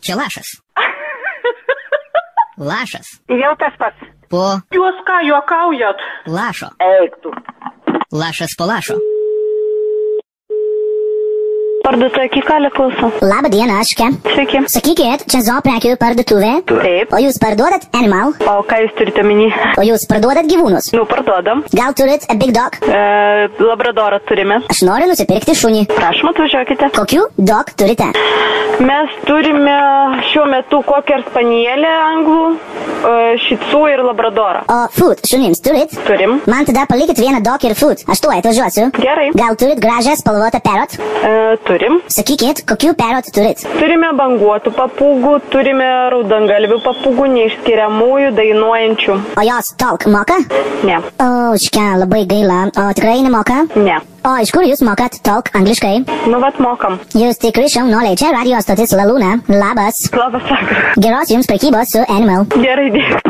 Čia lašas. Lašas. Jau tas pats. Po Jūs ką, juokaujat? lašo. Eik tu. Lašas po lašo. Parduotuvė Kikalė klauso. Labą dieną, Aške. Sveiki. Sakykit, čia zooprekių parduotuvė? Taip. O jūs parduodat animal? O ką jūs turite minį? O jūs parduodat gyvūnus? Nu, parduodam. Gal turit a big dog? Labradorą turime. Aš noriu nusipirkti šunį. Prašom, atvažiuokite. Kokių dog turite? Mes turime šiuo metu kokią spanielę anglų, šicų ir labradorą. O food šunims turit? Turim. Man tada palikit vieną dog ir food. Aš tuoj atvažiuosiu. Gerai. Gal turit gražią spalvotą parrot? Turim. Sakykit, kokių parrot turit? Turime banguotų papūgų, turime raudangalvių papūgų, neišskiriamųjų, dainuojančių. O jos talk moka? Ne. O, škia, labai gaila. O tikrai nemoka? Ne. O iš kur jūs mokat talk angliškai? Nu, vat mokam. Jūs tikrai šaunuoliai, čia radio stotis La Luna. Labas. Labas, sakau. Geros jums prekybos su Animal. Gerai, dėkui.